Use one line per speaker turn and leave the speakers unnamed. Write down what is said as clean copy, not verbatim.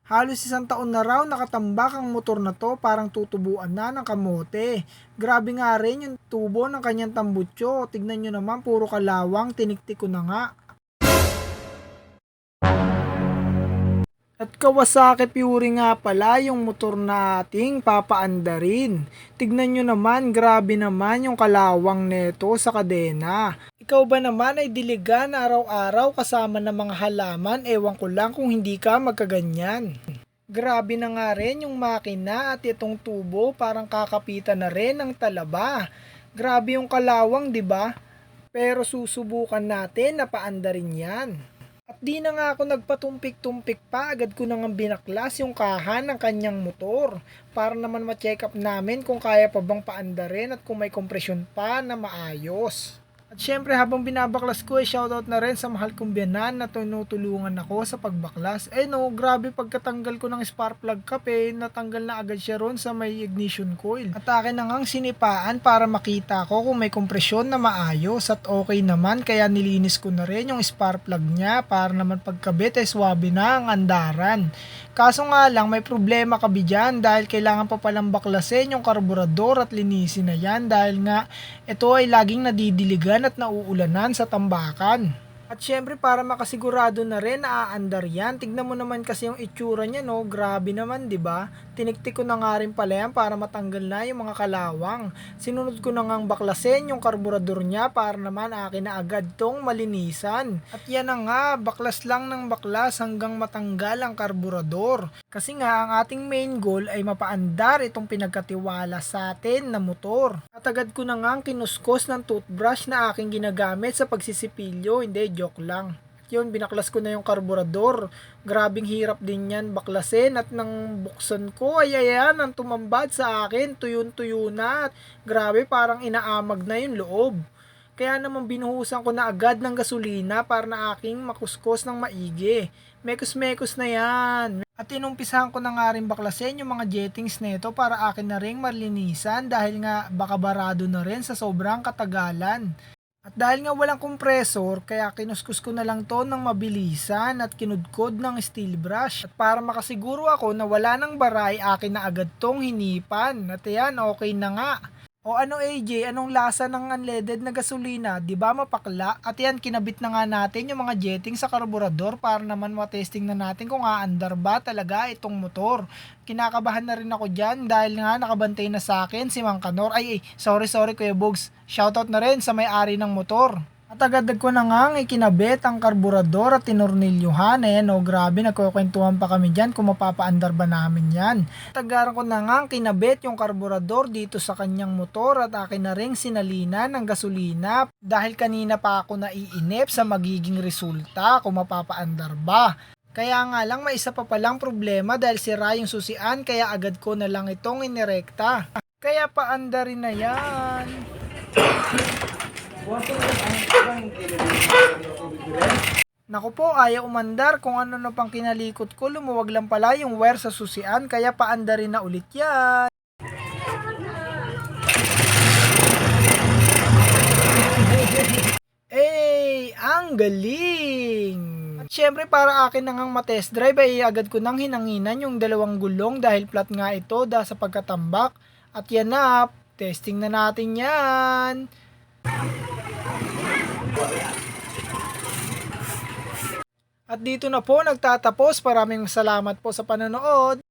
Halos isang taon na raw nakatambak ang motor na to, parang tutubuan na ng kamote. Grabe nga rin yung tubo ng kanyang tambutso. Tignan nyo naman, puro kalawang, tiniktik ko na nga. At Kawasaki Fury nga pala yung motor na ating papaandarin. Tignan nyo naman, grabe naman yung kalawang neto sa kadena. Ikaw ba naman ay diligan araw-araw kasama ng mga halaman? Ewan ko lang kung hindi ka magkaganyan. Grabe na nga rin yung makina at itong tubo, parang kakapitan na rin ng talaba. Grabe yung kalawang, 'di ba? Pero susubukan natin na paandarin 'yan. At di na nga ako nagpatumpik-tumpik pa, agad ko nang binaklas yung kahan ng kanyang motor para naman ma-check up namin kung kaya pa bang paandarin at kung may kompresyon pa na maayos. At syempre habang binabaklas ko ay shoutout na rin sa mahal kong biyanan na tinutulungan ako sa pagbaklas. Eh no, grabe pagkatanggal ko ng spark plug cap natanggal na agad siya ron sa may ignition coil. At akin na ngang sinipaan para makita ko kung may kompresyon na maayos at okay naman, kaya nilinis ko na rin yung spark plug niya para naman pagkabit ay swabe na ang andaran. Kaso nga lang may problema kabi dyan dahil kailangan pa palang baklasin yung karburador at linisin na yan dahil nga ito ay laging nadidiligan at nauulanan sa tambakan. At syempre para makasigurado na rin na aandar yan, tignan mo naman kasi yung itsura niya no, grabe naman 'di ba? Tiniktik ko na nga rin pala yan para matanggal na yung mga kalawang. Sinunod ko na ngang baklasin yung karburador niya para naman akin na agad tong malinisan. At yan na nga, baklas lang ng baklas hanggang matanggal ang karburador. Kasi nga ang ating main goal ay mapaandar itong pinagkatiwala sa atin na motor. At agad ko na ngang kinuskos ng toothbrush na aking ginagamit sa pagsisipilyo, hindi joke lang. Yun, binaklas ko na yung karburador. Grabing hirap din yan baklasin at nang buksan ko ay ayan ang tumambad sa akin, tuyon-tuyo na. At grabe parang inaamag na yung loob. Kaya naman binuhusan ko na agad ng gasolina para na aking makuskos ng maigi. Mekos-mekos na yan. At inumpisahan ko na nga rin baklasin yung mga jettings nito para akin na ring marlinisan dahil nga baka barado na rin sa sobrang katagalan. At dahil nga walang kompresor, kaya kinuskus ko na lang to ng mabilisan at kinudkod ng steel brush. At para makasiguro ako na wala ng baray, akin na agad tong hinipan. At yan, okay na nga. O ano AJ, anong lasa ng unleaded na gasolina? Di ba mapakla? At yan, kinabit na nga natin yung mga jetting sa karburador para naman matesting na natin kung aandar ba talaga itong motor. Kinakabahan na rin ako dyan dahil nga nakabantay na sa akin si Mang Kanor. Sorry Kuya Bugs. Shoutout na rin sa may-ari ng motor. At agad ko na nga ikinabit ang karburador at tinornilyuhan. Ayan o, grabe, nagkukwentuhan pa kami dyan kung mapapaandar ba namin yan. Tagaran ko na nga kinabit yung karburador dito sa kanyang motor at akin na ring sinalina ng gasolina dahil kanina pa ako naiinip sa magiging resulta kung mapapaandar ba. Kaya nga lang may isa pa palang problema dahil sira yung susian, kaya agad ko na lang itong inirekta. Kaya paandarin na yan. Naku po, ayaw umandar, kung ano na pang kinalikot ko, lumuwag lang pala yung wire sa susian, kaya paandarin na ulit yan. Ang galing! At syempre para akin na ngang matest drive ay agad ko nang hinanginan yung dalawang gulong dahil flat nga ito dahil sa pagkatambak. At yan na, testing na natin yan. At dito na po nagtatapos. Maraming salamat po sa panonood.